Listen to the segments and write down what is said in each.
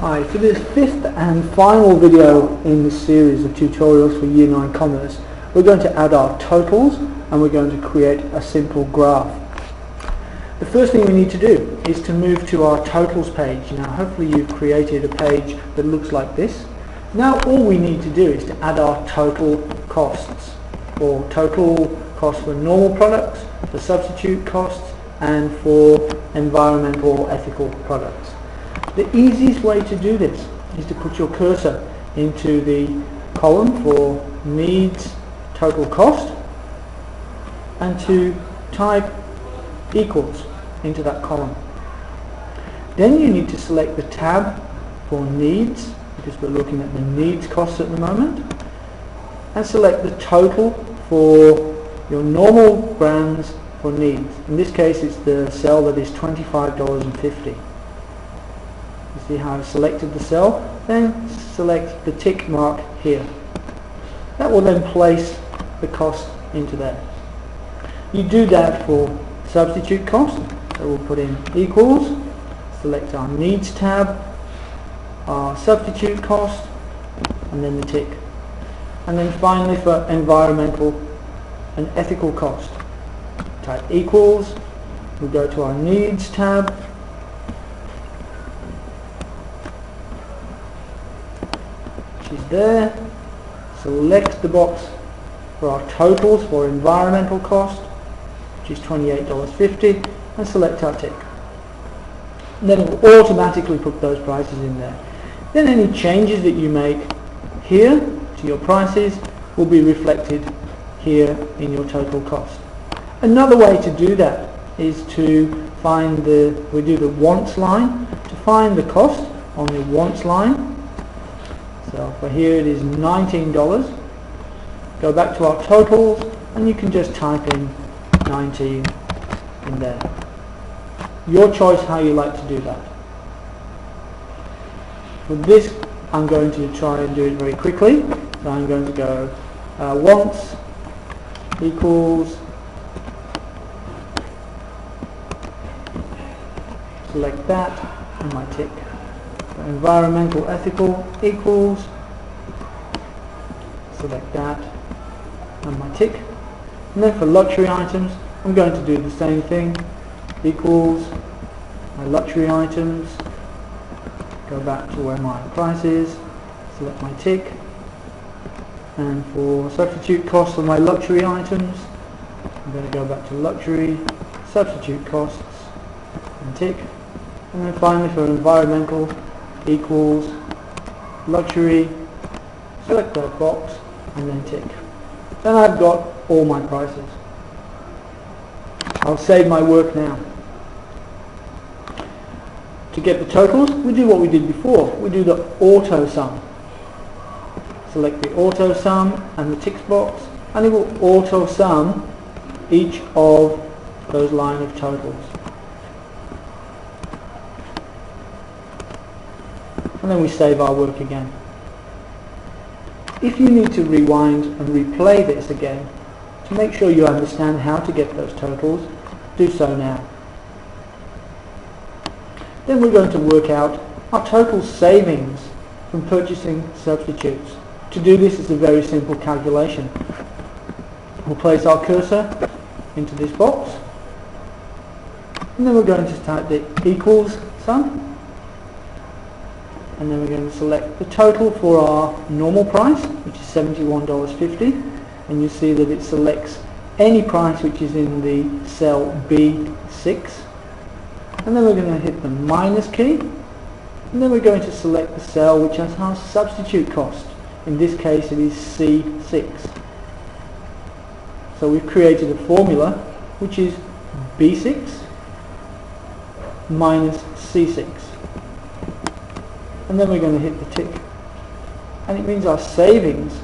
Hi, for this fifth and final video in this series of tutorials for Year 9 Commerce, we're going to add our totals and we're going to create a simple graph. The first thing we need to do is to move to our totals page. Now hopefully you've created a page that looks like this. Now all we need to do is to add our total costs, or total costs for normal products, for substitute costs, and for environmental or ethical products. The easiest way to do this is to put your cursor into the column for needs total cost and to type equals into that column. Then you need to select the tab for needs, because we're looking at the needs costs at the moment, and select the total for your normal brands for needs. In this case it's the cell that is $25.50. You see how I've selected the cell? Then select the tick mark here. That will then place the cost into there. You do that for substitute cost, so we'll put in equals, select our needs tab, our substitute cost, and then the tick. And then finally for environmental and ethical cost, type equals, we'll go to our needs tab, which is there, select the box for our totals for environmental cost, which is $28.50, and select our tick. And then it will automatically put those prices in there. Then any changes that you make here to your prices will be reflected here in your total cost. Another way to do that is to find we do the wants line, to find the cost on the wants line. So for here it is $19. Go back to our totals and you can just type in 19 in there. Your choice how you like to do that. For this I'm going to try and do it very quickly. So I'm going to go wants equals, select that and my tick. So environmental ethical equals, select that and my tick. And then for luxury items I'm going to do the same thing, equals my luxury items, go back to where my price is, select my tick, and for substitute costs for my luxury items I'm going to go back to luxury, substitute costs and tick. And then finally for environmental equals luxury, select that box and then tick. Then I've got all my prices. I'll save my work now. To get the totals, we do what we did before. We do the auto sum. Select the auto sum and the ticks box, and it will auto sum each of those line of totals. And then we save our work again. If you need to rewind and replay this again to make sure you understand how to get those totals, do so now. Then we're going to work out our total savings from purchasing substitutes. To do this is a very simple calculation. We'll place our cursor into this box and then we're going to type the equals sum, and then we're going to select the total for our normal price, which is $71.50, and you see that it selects any price which is in the cell B6, and then we're going to hit the minus key, and then we're going to select the cell which has our substitute cost. In this case it is C6. So we've created a formula which is B6 minus C6. And then we're going to hit the tick. And it means our savings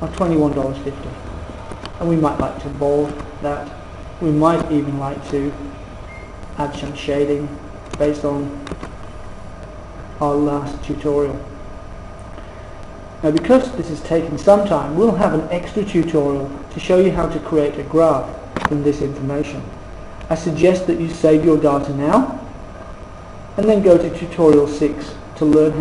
are $21.50. And we might like to bold that. We might even like to add some shading based on our last tutorial. Now because this has taken some time, we'll have an extra tutorial to show you how to create a graph from this information. I suggest that you save your data now and then go to tutorial 6 to learn how